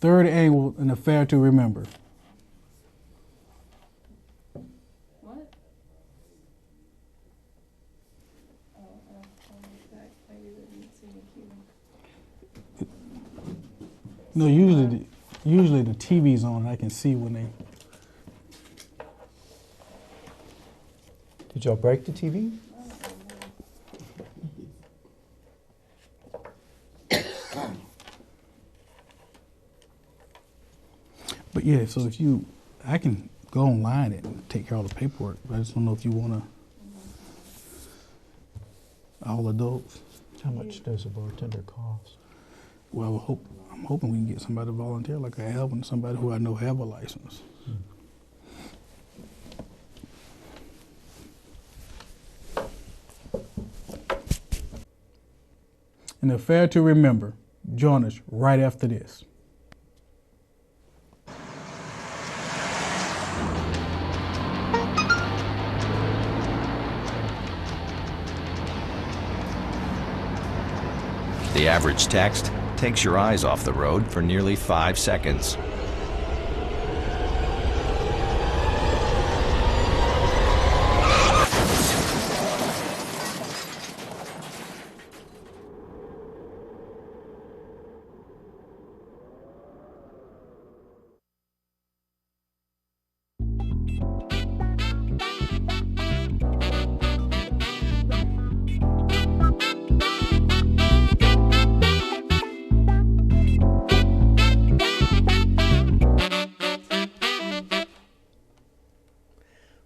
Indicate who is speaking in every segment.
Speaker 1: Third annual An Affair to Remember.
Speaker 2: What? Oh, I didn't see the cue.
Speaker 1: No, usually the TV's on. I can see when they.
Speaker 3: Did y'all break the TV?
Speaker 1: But yeah, so I can go online and take care of all the paperwork, but I just don't know if you want to, all adults.
Speaker 3: How much does a bartender cost?
Speaker 1: Well, I'm hoping we can get somebody to volunteer like I have, and somebody who I know have a license. An Affair to Remember. Join us right after this.
Speaker 4: The average text takes your eyes off the road for nearly 5 seconds.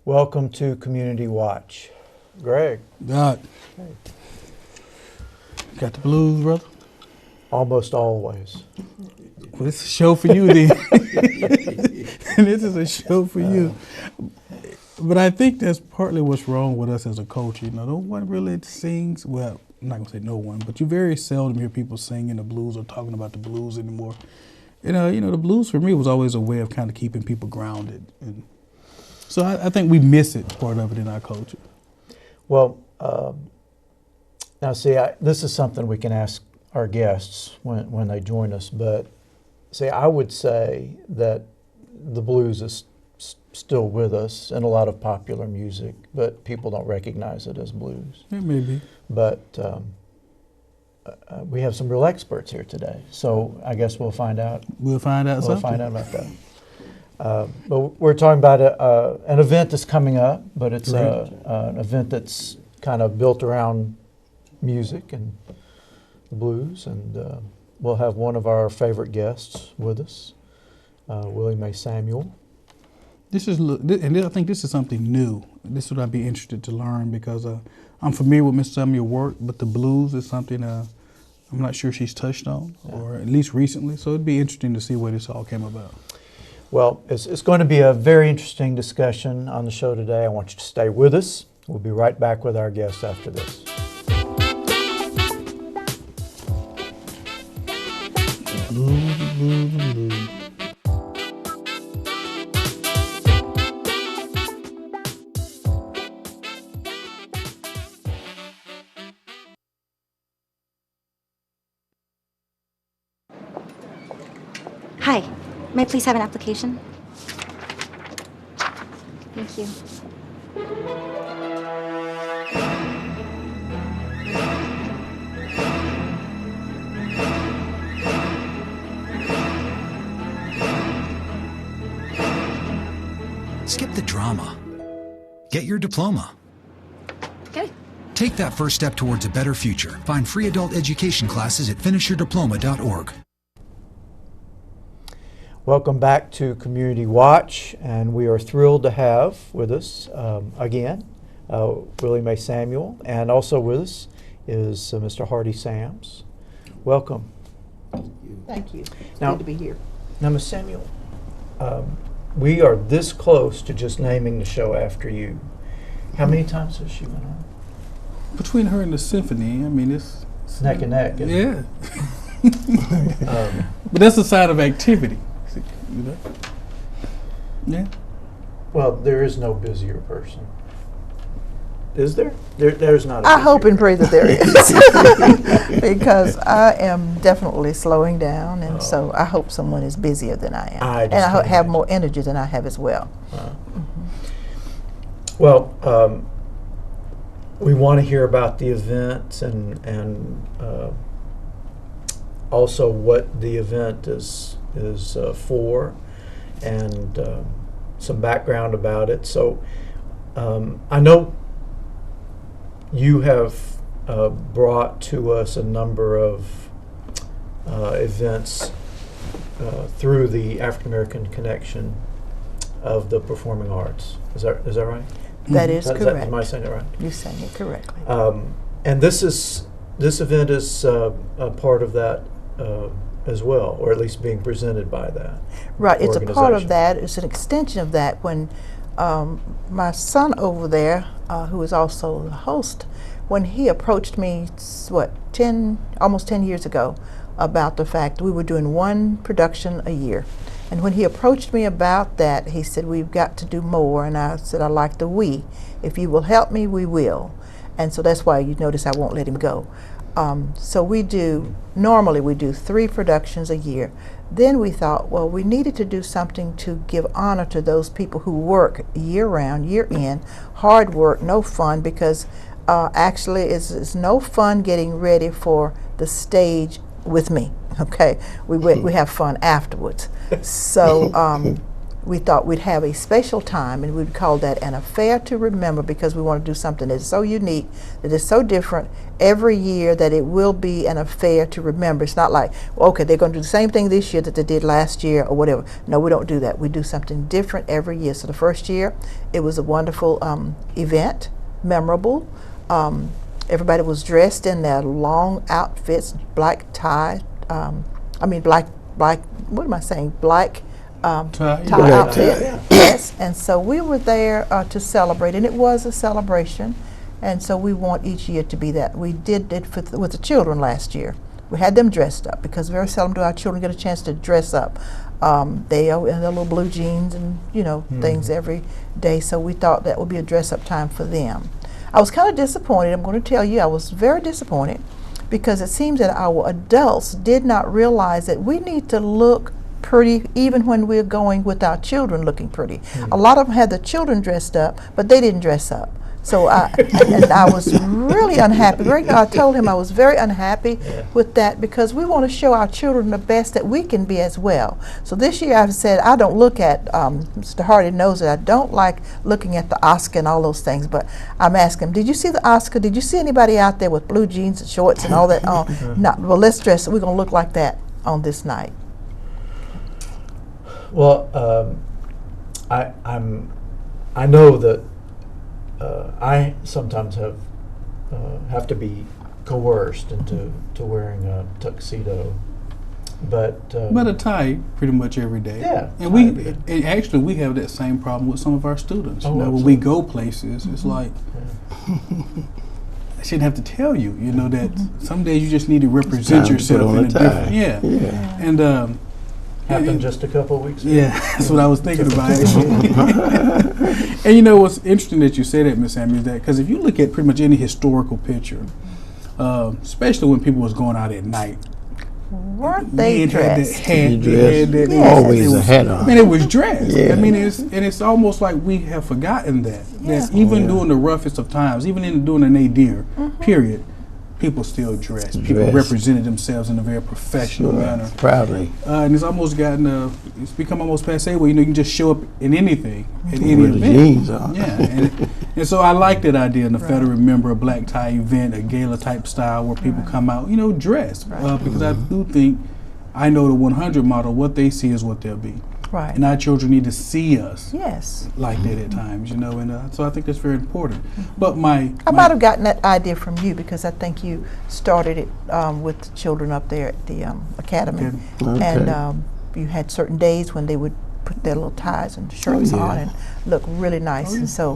Speaker 3: Welcome to Community Watch. Greg.
Speaker 1: God. Got the blues, brother?
Speaker 3: Almost always.
Speaker 1: Well, this is a show for you then. This is a show for you. But I think that's partly what's wrong with us as a culture. You know, no one really sings, well, I'm not going to say no one, but you very seldom hear people singing the blues or talking about the blues anymore. You know, the blues for me was always a way of kind of keeping people grounded. And so I think we miss it, part of it in our culture.
Speaker 3: Well, now see, this is something we can ask our guests when they join us, but see, I would say that the blues is still with us in a lot of popular music, but people don't recognize it as blues.
Speaker 1: It may be.
Speaker 3: But we have some real experts here today, so I guess we'll find out.
Speaker 1: We'll find out
Speaker 3: We'll
Speaker 1: something.
Speaker 3: find out about that. But we're talking about an event that's coming up, but it's an event that's kind of built around music and the blues, and we'll have one of our favorite guests with us, Willie Mae Samuel.
Speaker 1: I think this is something new. This is what I'd be interested to learn, because I'm familiar with Miss Samuel's work, but the blues is something I'm not sure she's touched on, or at least recently. So it'd be interesting to see where this all came about.
Speaker 3: Well, it's going to be a very interesting discussion on the show today. I want you to stay with us. We'll be right back with our guests after this.
Speaker 5: Hi, may I please have an application? Thank you.
Speaker 6: Skip the drama. Get your diploma.
Speaker 5: Okay.
Speaker 6: Take that first step towards a better future. Find free adult education classes at finishyourdiploma.org.
Speaker 3: Welcome back to Community Watch, and we are thrilled to have with us again Willie Mae Samuel, and also with us is Mr. Hardy Sams. Welcome.
Speaker 7: Thank you. It's
Speaker 3: Now-
Speaker 7: good to be here.
Speaker 3: Now, Ms. Samuel, we are this close to just naming the show after you. How many times has she been on?
Speaker 1: Between her and the symphony, I mean, it's
Speaker 3: Neck and neck, isn't it?
Speaker 1: Yeah. But that's a side of activity. You know? Yeah.
Speaker 3: Well, there is no busier person. is there? There's not.
Speaker 7: I hope and pray that there is, because I am definitely slowing down, and so I hope someone is busier than I am,
Speaker 3: I just
Speaker 7: and I
Speaker 3: can't
Speaker 7: have
Speaker 3: imagine.
Speaker 7: more energy than I have as well.
Speaker 3: Well, we want to hear about the event and also what the event is for, and some background about it. So I know you have brought to us a number of events through the African American Connection of the Performing Arts. Is that right?
Speaker 7: That is correct.
Speaker 3: Am I saying it right?
Speaker 7: You're saying it correctly.
Speaker 3: And this event is a part of that as well, or at least being presented by that.
Speaker 7: Right, it's a part of
Speaker 3: organization.
Speaker 7: that. It's an extension of that. When my son over there, who is also the host, when he approached me, almost 10 years ago, about the fact we were doing one production a year. And when he approached me about that, he said, we've got to do more. And I said, I like the we. If you will help me, we will. And so that's why you notice I won't let him go. So normally we do 3 productions a year. Then we thought, well, we needed to do something to give honor to those people who work year round, year in, hard work, no fun, because actually it's no fun getting ready for the stage with me, okay? We have fun afterwards. So we thought we'd have a special time, and we'd call that an affair to remember, because we want to do something that's so unique, that is so different every year, that it will be an affair to remember. It's not like, well, okay, they're going to do the same thing this year that they did last year or whatever. No, we don't do that. We do something different every year. So the first year, it was a wonderful event, memorable. Everybody was dressed in their long outfits, black tie, black, what am I saying, black tie outfit. Yes, and so we were there to celebrate, and it was a celebration, and so we want each year to be that. We did it with the children last year. We had them dressed up, because very seldom do our children get a chance to dress up. They are in their little blue jeans and things every day, so we thought that would be a dress-up time for them. I was kind of disappointed. I'm going to tell you, I was very disappointed, because it seems that our adults did not realize that we need to look pretty even when we're going with our children looking pretty. A lot of them had the children dressed up, but they didn't dress up. So I was really unhappy. I told him I was very unhappy with that, because we want to show our children the best that we can be as well. So this year I've said I don't look at, Mr. Hardy knows that I don't like looking at the Oscar and all those things, but I'm asking him, did you see the Oscar? Did you see anybody out there with blue jeans and shorts and all that? No, well, let's dress, we're going to look like that on this night.
Speaker 3: Well, I know that I sometimes have to be coerced into wearing a tuxedo, but
Speaker 1: a tie pretty much every day.
Speaker 3: Yeah,
Speaker 1: and actually we have that same problem with some of our students.
Speaker 3: Oh,
Speaker 1: when we go places, it's like I shouldn't have to tell you, that some days you just need to represent yourself in a different. Yeah. And
Speaker 3: happened just a couple of weeks ago.
Speaker 1: Yeah, that's what I was thinking about, actually. And what's interesting that you say that, Miss Amy, is that because if you look at pretty much any historical picture, especially when people was going out at night,
Speaker 7: weren't they dressed?
Speaker 8: Always a hat on.
Speaker 1: It was dressed.
Speaker 8: Yeah.
Speaker 1: It's almost like we have forgotten that. That even during the roughest of times, even during the nadir period, people still dress. People represented themselves in a very professional manner.
Speaker 8: Proudly.
Speaker 1: And it's almost it's become almost passe where you can just show up in anything at any
Speaker 8: Where the
Speaker 1: event.
Speaker 8: jeans are.
Speaker 1: Yeah, and so I like that idea in the Federal Remember, a black tie event, a gala type style where people come out, dressed. Because I do think, I know the 100 model, what they see is what they'll be.
Speaker 7: Right.
Speaker 1: And our children need to see us
Speaker 7: Yes.
Speaker 1: like that at times, and so I think that's very important. But I
Speaker 7: might have gotten that idea from you, because I think you started it with the children up there at the academy.
Speaker 8: Okay.
Speaker 7: And you had certain days when they would put their little ties and shirts on and look really nice. And so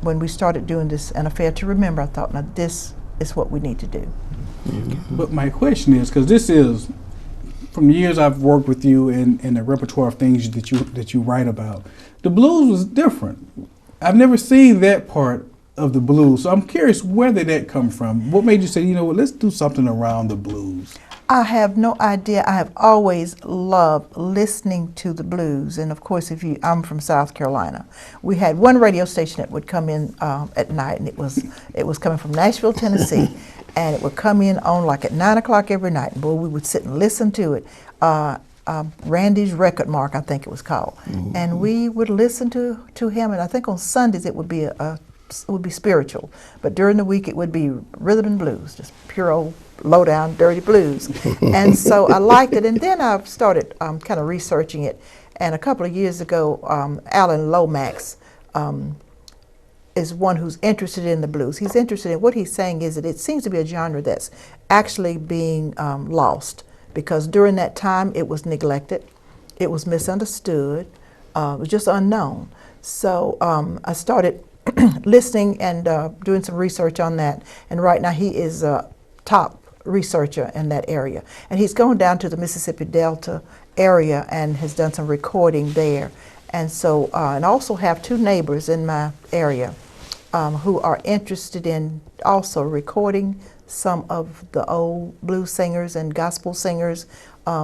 Speaker 7: when we started doing this, an affair to remember, I thought, now this is what we need to do.
Speaker 1: But my question is, because this is, from the years I've worked with you and the repertoire of things that you write about, the blues was different. I've never seen that part of the blues. So I'm curious, where did that come from? What made you say, you know what, let's do something around the blues?
Speaker 7: I have no idea. I have always loved listening to the blues, and of course, I'm from South Carolina. We had one radio station that would come in at night, and it was coming from Nashville, Tennessee, and it would come in on like at 9 o'clock every night. And boy, we would sit and listen to it. Randy's Record Mark, I think it was called, and we would listen to him. And I think on Sundays it would be it would be spiritual, but during the week it would be rhythm and blues, just pure old low down dirty blues. And so I liked it, and then I started kind of researching it, and a couple of years ago Alan Lomax is one who's interested in the blues. He's interested in what he's saying is that it seems to be a genre that's actually being lost, because during that time it was neglected, it was misunderstood, it was just unknown. So I started listening and doing some research on that, and right now he is a top researcher in that area, and he's gone down to the Mississippi Delta area and has done some recording there. And so and I also have two neighbors in my area who are interested in also recording some of the old blues singers and gospel singers,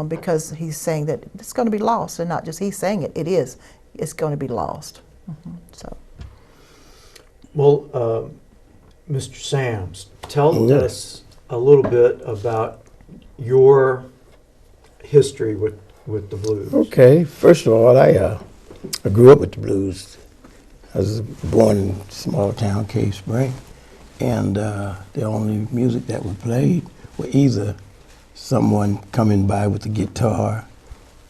Speaker 7: because he's saying that it's going to be lost, and not just he's saying it, it's going to be lost. So.
Speaker 3: Well, Mr. Sams, tell us a little bit about your history with the blues.
Speaker 8: Okay, first of all, I grew up with the blues. I was born in a small town, Cave Spring, and the only music that was played were either someone coming by with a guitar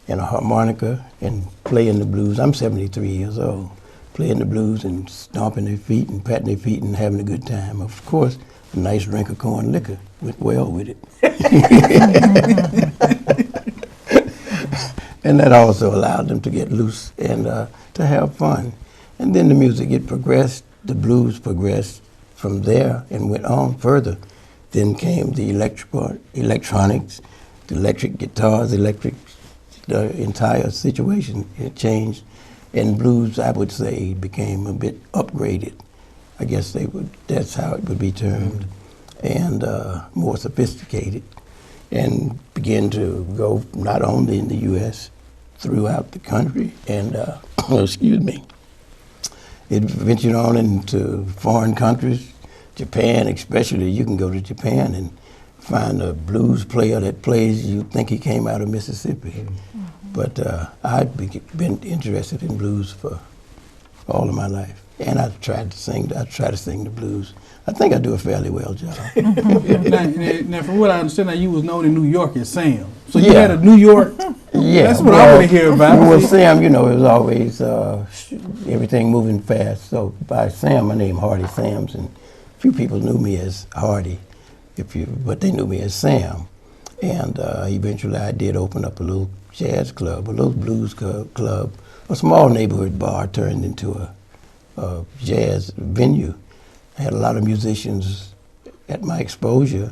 Speaker 8: and a harmonica and playing the blues. I'm 73 years old. Playing the blues and stomping their feet and patting their feet and having a good time. Of course, a nice drink of corn liquor went well with it. And that also allowed them to get loose and to have fun. And then the music, it progressed, the blues progressed from there and went on further. Then came the electronics, the electric guitars, the entire situation, it changed. And blues, I would say, became a bit upgraded. I guess that's how it would be termed, and more sophisticated, and began to go not only in the U.S., throughout the country, and, excuse me, it ventured on into foreign countries, Japan especially. You can go to Japan and find a blues player that plays, you think he came out of Mississippi. But I've been interested in blues for all of my life, and I try to sing the blues. I think I do a fairly well job.
Speaker 1: Now, from what I understand, you was known in New York as Sam. So you had a New York.
Speaker 8: Yeah,
Speaker 1: that's what I want to hear about.
Speaker 8: Well, Sam, it was always everything moving fast. So by Sam, my name Hardy Sams, and few people knew me as Hardy, but they knew me as Sam. And eventually, I did open up a little jazz club, a little blues club, a small neighborhood bar turned into a jazz venue. I had a lot of musicians at my exposure,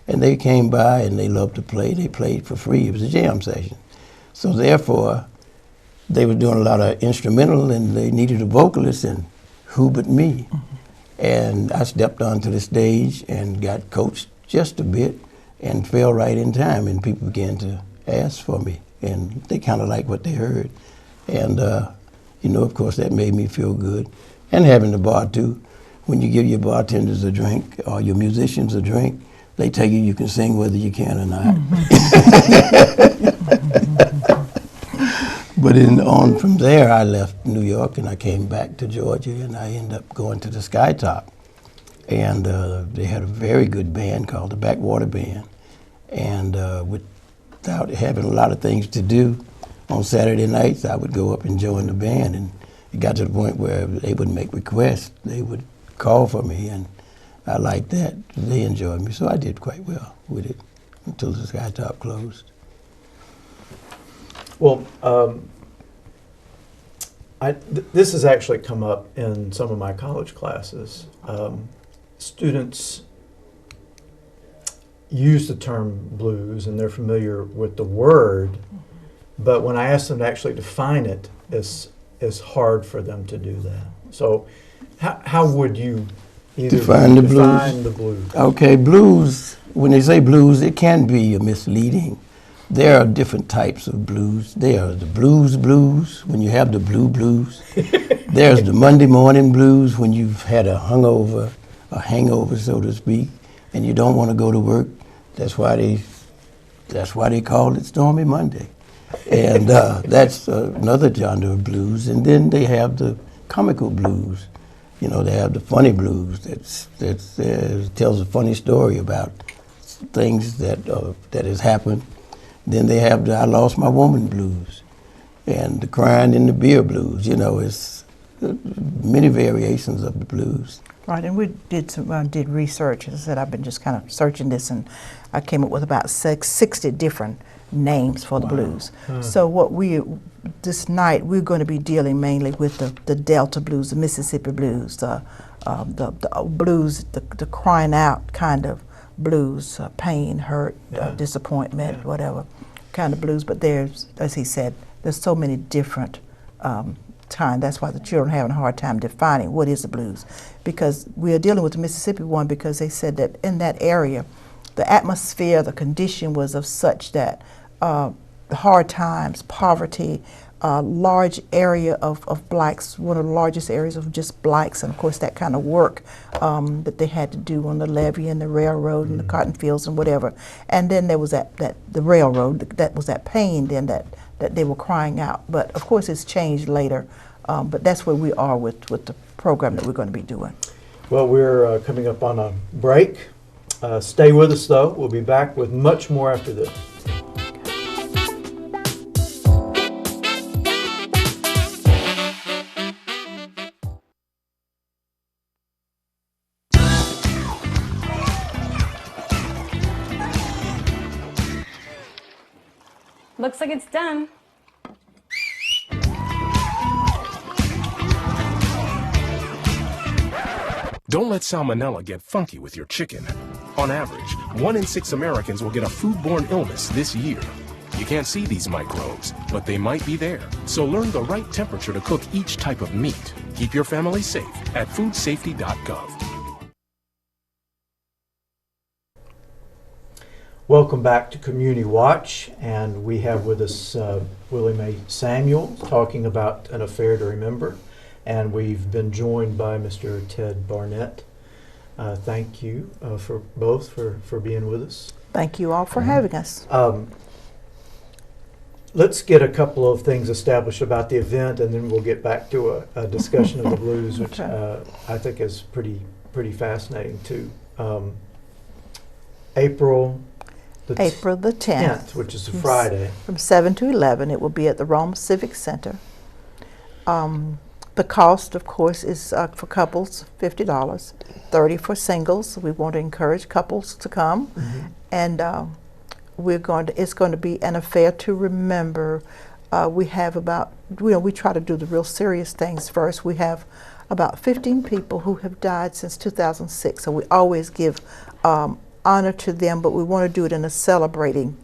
Speaker 8: and they came by and they loved to play. They played for free. It was a jam session. So therefore, they were doing a lot of instrumental, and they needed a vocalist, and who but me? And I stepped onto the stage and got coached just a bit and fell right in time, and people began to ask for me, and they kind of liked what they heard. And, of course, that made me feel good. And having the bar, too. When you give your bartenders a drink or your musicians a drink, they tell you can sing whether you can or not. But on from there, I left New York and I came back to Georgia, and I ended up going to the Skytop. And they had a very good band called the Backwater Band. And without having a lot of things to do, on Saturday nights, I would go up and join the band. And it got to the point where they would make requests. They would call for me, and I liked that. They enjoyed me, so I did quite well with it until the Skytop closed.
Speaker 3: Well, this has actually come up in some of my college classes. Students use the term blues, and they're familiar with the word, but when I ask them to actually define it, it's hard for them to do that. So how would you Either
Speaker 8: Define the blues.
Speaker 3: Define the blues.
Speaker 8: Okay, blues, when they say blues, it can be misleading. There are different types of blues. There are the blues, when you have the blues. There's the Monday morning blues, when you've had a hangover, so to speak, and you don't want to go to work. That's why they call it Stormy Monday. And that's another genre of blues. And then they have the comical blues. You know, they have the funny blues that tells a funny story about things that has happened. Then they have the I Lost My Woman blues and the Crying in the Beer blues. You know, it's many variations of the blues.
Speaker 7: Right, and we did research. As I said, I've been just kind of searching this, and I came up with about 60 different names for the blues. So this night, we're going to be dealing mainly with the Delta blues, the Mississippi blues, the blues, the crying out kind of blues, pain, hurt, disappointment, whatever kind of blues. But there's, as he said, there's so many different kind. That's why the children are having a hard time defining what is the blues, because we are dealing with the Mississippi one, because they said that in that area, the atmosphere, the condition was of such that the hard times, poverty, large area of blacks, one of the largest areas of just blacks, and of course that kind of work that they had to do on the levee and the railroad and the cotton fields and whatever. And then there was the railroad, that was that pain then that they were crying out. But of course it's changed later, but that's where we are with the program that we're going to be doing.
Speaker 3: Well, we're coming up on a break. Stay with us though. We'll be back with much more after this.
Speaker 9: Looks like it's done.
Speaker 10: Don't let salmonella get funky with your chicken. On average, 1 in 6 Americans will get a foodborne illness this year. You can't see these microbes, but they might be there. So learn the right temperature to cook each type of meat. Keep your family safe at foodsafety.gov.
Speaker 3: Welcome back to Community Watch, and we have with us Willie Mae Samuel talking about An Affair to Remember, and we've been joined by Mr. Ted Barnett. Thank you for both for being with us.
Speaker 7: Thank you all for having us.
Speaker 3: Let's get a couple of things established about the event, and then we'll get back to a discussion of the blues, which I think is pretty fascinating too. April the 10th, which is a Friday. From
Speaker 7: 7 to 11, it will be at the Rome Civic Center. The cost, of course, is for couples, $50, $30 for singles. We want to encourage couples to come. And it's going to be an affair to remember. We have about, we try to do the real serious things first. We have about 15 people who have died since 2006, so we always give honor to them, but we want to do it in a celebrating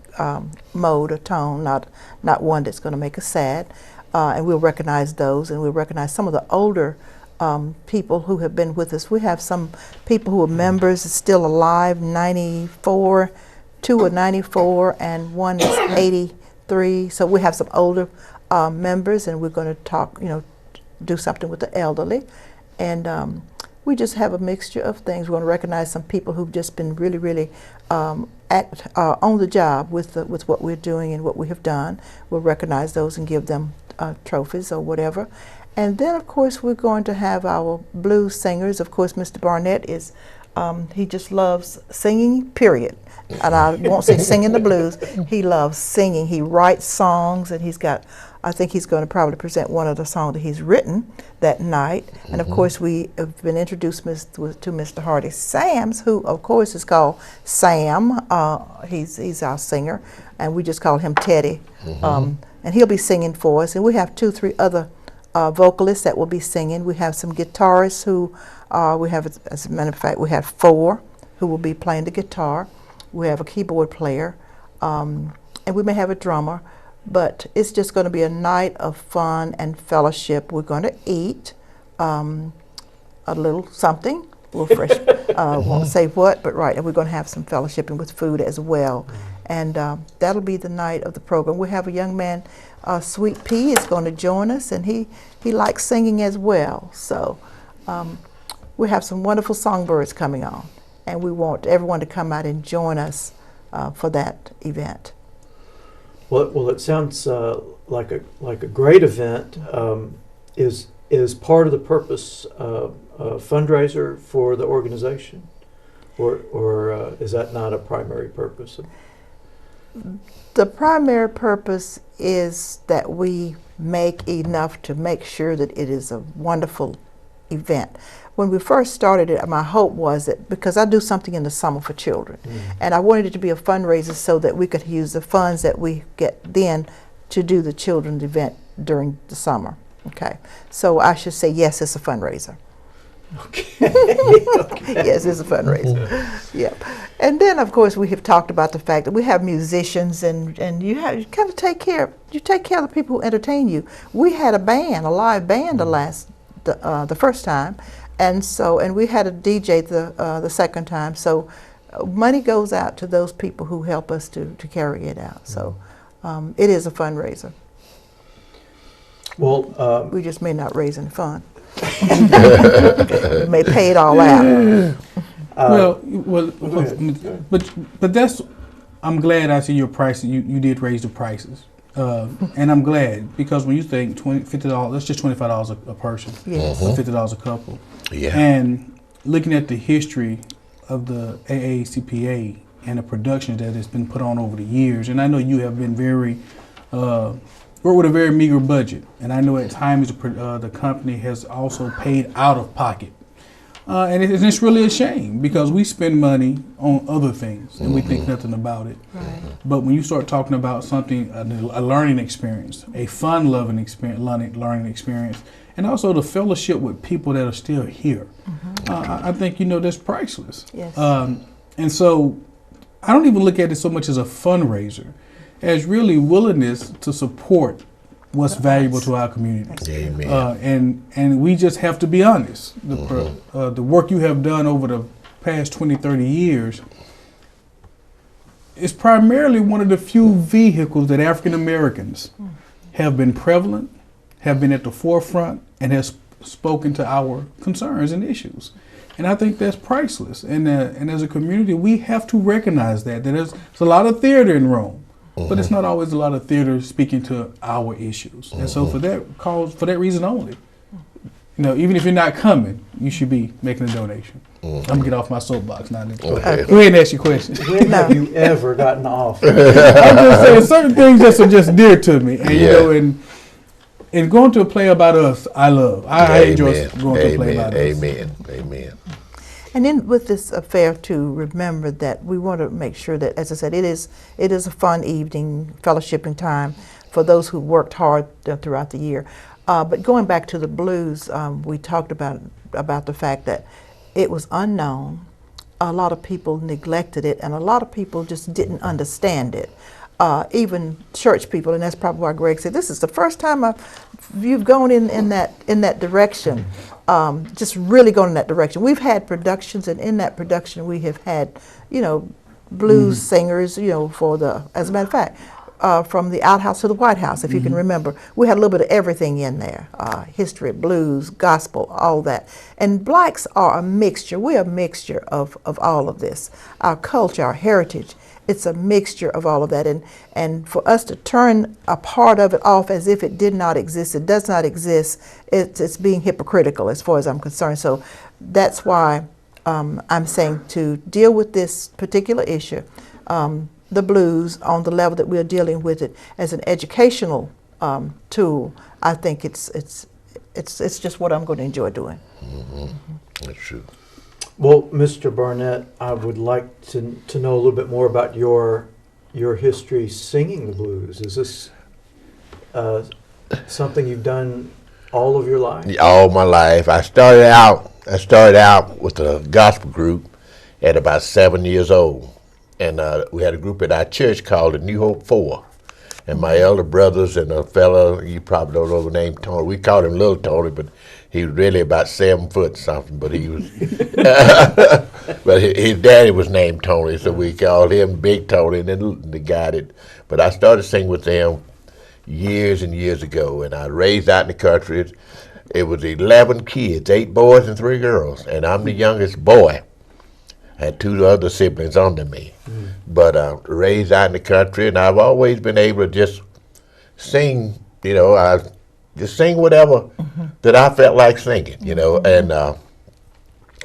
Speaker 7: mode or tone, not one that's going to make us sad. And we'll recognize those, and we'll recognize some of the older people who have been with us. We have some people who are members still alive, 94, 2 are 94, and 1 is 83. So we have some older members, and we're going to talk, do something with the elderly. And we just have a mixture of things. We want to recognize some people who've just been really, really on the job with what we're doing and what we have done. We'll recognize those and give them trophies or whatever. And then, of course, we're going to have our blues singers. Of course, Mr. Barnett is, he just loves singing, period. And I won't say singing the blues. He loves singing. He writes songs, and he's got, I think he's going to probably present one of the songs that he's written that night. And of course, we have been introduced to Mr. Hardy Sams, who of course is called Sam. He's our singer, and we just call him Teddy. And he'll be singing for us. And we have 2, 3 other vocalists that will be singing. We have some guitarists who we have, as a matter of fact, we have 4 who will be playing the guitar. We have a keyboard player, and we may have a drummer. But it's just going to be a night of fun and fellowship. We're going to eat a little something little fresh, won't say what, but right, and we're going to have some fellowshipping with food as well. And that'll be the night of the program. We have a young man, Sweet Pea, is going to join us, and he likes singing as well. So we have some wonderful songbirds coming on, and we want everyone to come out and join us for that event.
Speaker 3: Well, it sounds like a great event. Is part of the purpose a fundraiser for the organization, or is that not a primary purpose?
Speaker 7: The primary purpose is that we make enough to make sure that it is a wonderful event. When we first started it, my hope was that, because I do something in the summer for children, and I wanted it to be a fundraiser so that we could use the funds that we get then to do the children's event during the summer. Okay, so I should say yes, it's a fundraiser.
Speaker 3: Okay.
Speaker 7: Yes, it's a fundraiser. Yep. And then, of course, we have talked about the fact that we have musicians, and you kind of take care of the people who entertain you. We had a live band the first time, and we had a DJ the second time. So money goes out to those people who help us to carry it out. So it is a fundraiser.
Speaker 3: Well,
Speaker 7: we just may not raise any fund. We may pay it all out.
Speaker 1: But that's. I'm glad I see your prices. You did raise the prices, and I'm glad, because when you think $50, that's just $25 a person,
Speaker 7: yes.
Speaker 1: $50 a couple.
Speaker 11: Yeah.
Speaker 1: And looking at the history of the AACPA and the production that has been put on over the years, and I know you have been very. Work with a very meager budget, and I know at times the company has also paid out of pocket, and it's really a shame, because we spend money on other things and we think nothing about it.
Speaker 7: Right.
Speaker 1: But when you start talking about something, a learning experience, a fun-loving experience, learning experience, and also the fellowship with people that are still here, I think that's priceless.
Speaker 7: Yes.
Speaker 1: And so I don't even look at it so much as a fundraiser, as really willingness to support what's valuable to our community.
Speaker 11: Amen.
Speaker 1: And we just have to be honest. The work you have done over the past 20, 30 years is primarily one of the few vehicles that African Americans have been prevalent, have been at the forefront, and has spoken to our concerns and issues. And I think that's priceless. And as a community, we have to recognize that there's a lot of theater in Rome. But it's not always a lot of theater speaking to our issues. And so for that reason only, even if you're not coming, you should be making a donation. I'm going to get off my soapbox now.
Speaker 11: Okay.
Speaker 1: Go ahead and ask your question.
Speaker 3: When have you ever gotten off?
Speaker 1: I'm just saying, certain things that are just dear to me. And, and going to a play about us, I love. I enjoy going to a play about us.
Speaker 11: Amen.
Speaker 7: And then with this affair, to remember that we want to make sure that, as I said, it is a fun evening, fellowshipping time for those who worked hard throughout the year. But going back to the blues, we talked about the fact that it was unknown. A lot of people neglected it, and a lot of people just didn't understand it. Even church people, and that's probably why Greg said, this is the first time you've gone in that direction. Just really going in that direction. We've had productions, and in that production we have had, blues singers, as a matter of fact, from the outhouse to the White House, if you can remember. We had a little bit of everything in there, history, blues, gospel, all that. And blacks are a mixture. We're a mixture of all of this. Our culture, our heritage, it's a mixture of all of that. And for us to turn a part of it off as if it did not exist, it does not exist, it's being hypocritical as far as I'm concerned. So that's why I'm saying to deal with this particular issue, the blues, on the level that we're dealing with it as an educational tool. I think it's just what I'm going to enjoy doing.
Speaker 11: That's true.
Speaker 3: Well, Mr. Barnett, I would like to know a little bit more about your history singing the blues. Is this something you've done all of your life?
Speaker 11: All my life. I started out with a gospel group at about 7 years old, and we had a group at our church called the New Hope 4, And my elder brothers and a fella, you probably don't know the name, Tony. We called him Little Tony, but he was really about 7 foot something. But he was, but his daddy was named Tony, so we called him Big Tony. And then the guy that, but I started singing with them years and years ago, and I raised out in the country. It was 11 kids, 8 boys and 3 girls, and I'm the youngest boy. I had 2 other siblings under me, but raised out in the country, and I've always been able to just sing, you know, I just sing whatever that I felt like singing, you know, and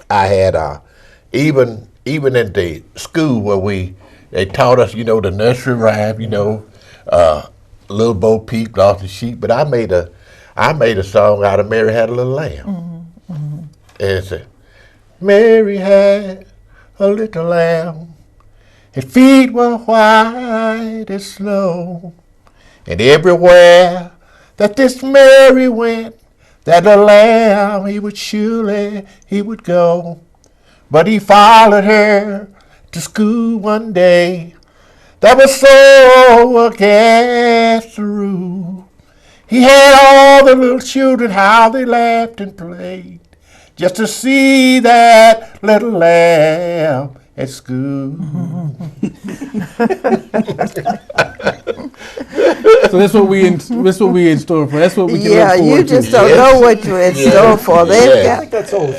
Speaker 11: I had, even in the school where they taught us, you know, the nursery rhyme, you know, Little Bo Peep lost the sheep, but I made a song out of Mary Had a Little Lamb, and it said, Mary had a little lamb, its feet were white as snow, and everywhere that this Mary went, that little lamb he would go. But he followed her to school one day, that was so against the rule. He had all the little children, how they laughed and played, just to see that little lamb at school.
Speaker 1: So that's what we in store for. That's what we can
Speaker 7: Yeah,
Speaker 1: look forward
Speaker 7: you just
Speaker 1: to.
Speaker 7: don't know what you're in store for. They've
Speaker 3: I think that's all.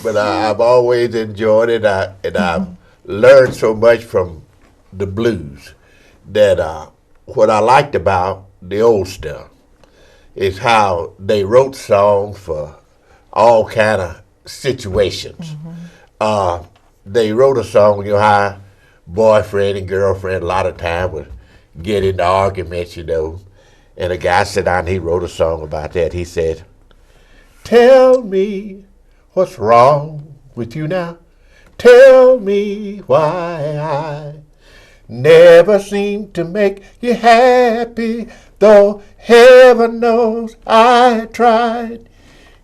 Speaker 11: But I've always enjoyed it, and I've learned so much from the blues that what I liked about the old stuff is how they wrote songs for all kind of situations. They wrote a song, you know, how boyfriend and girlfriend a lot of time would get into arguments, you know, and a guy sat down and he wrote a song about that. He said, tell me what's wrong with you now. Tell me why I never seem to make you happy, though heaven knows I tried.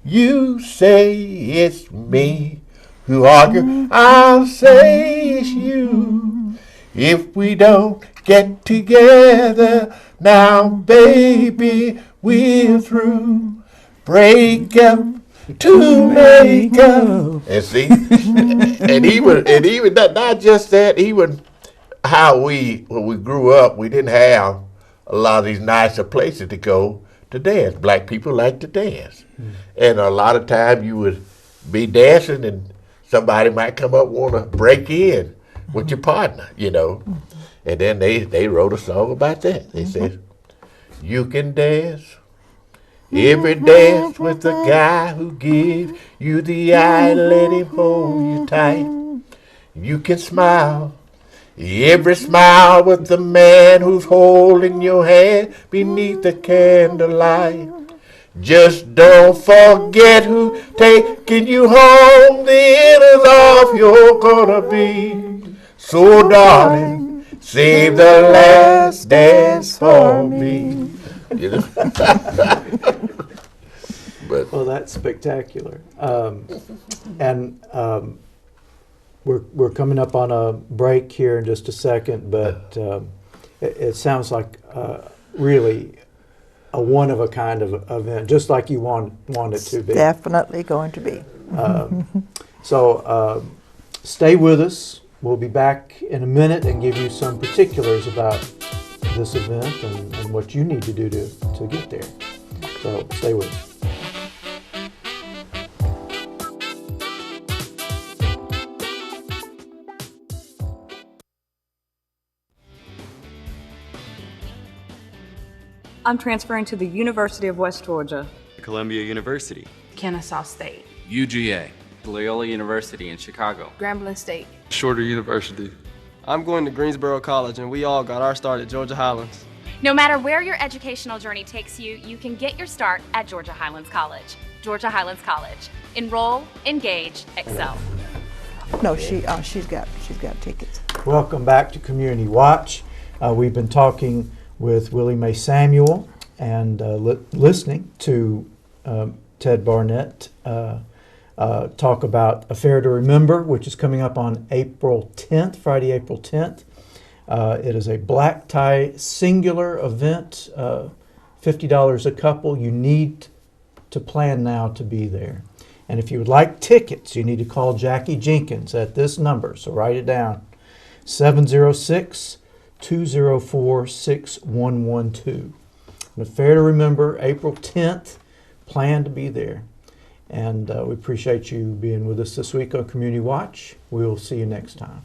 Speaker 11: You say it's me who argue, I'll say it's you. If we don't get together now, baby, we're through. Break up to make up. And see, and even that, not just that, even how when we grew up, we didn't have a lot of these nicer places to go to dance. Black people like to dance. And a lot of time you would be dancing and somebody might come up and want to break in with your partner, you know. And then they wrote a song about that. They said, you can dance every dance with the guy who gives you the eye, let him hold you tight. You can smile every smile with the man who's holding your hand beneath the candlelight. Just don't forget who taking you home, the end is off you're gonna be. So darling, save the last dance for me. You know? But
Speaker 3: well, that's spectacular. We're coming up on a break here in just a second, but it sounds like really a one-of-a-kind of event, just like you want it to be.
Speaker 7: Definitely going to be.
Speaker 3: So stay with us. We'll be back in a minute and give you some particulars about this event and what you need to do to get there. So stay with us.
Speaker 9: I'm transferring to the University of West Georgia.
Speaker 12: Columbia University.
Speaker 2: Kennesaw State.
Speaker 12: UGA. Loyola University in Chicago.
Speaker 2: Grambling State.
Speaker 12: Shorter University.
Speaker 13: I'm going to Greensboro College, and we all got our start at Georgia Highlands.
Speaker 14: No matter where your educational journey takes you, you can get your start at Georgia Highlands College. Georgia Highlands College. Enroll, engage, excel.
Speaker 7: No, she's got tickets.
Speaker 3: Welcome back to Community Watch. We've been talking with Willie Mae Samuel and listening to Ted Barnett talk about Affair to Remember, which is coming up on April 10th, Friday, April 10th. It is a black tie singular event, $50 a couple. You need to plan now to be there. And if you would like tickets, you need to call Jackie Jenkins at this number, so write it down, 706-204-6112. And a fair to remember, April 10th, plan to be there. And we appreciate you being with us this week on Community Watch. We'll see you next time.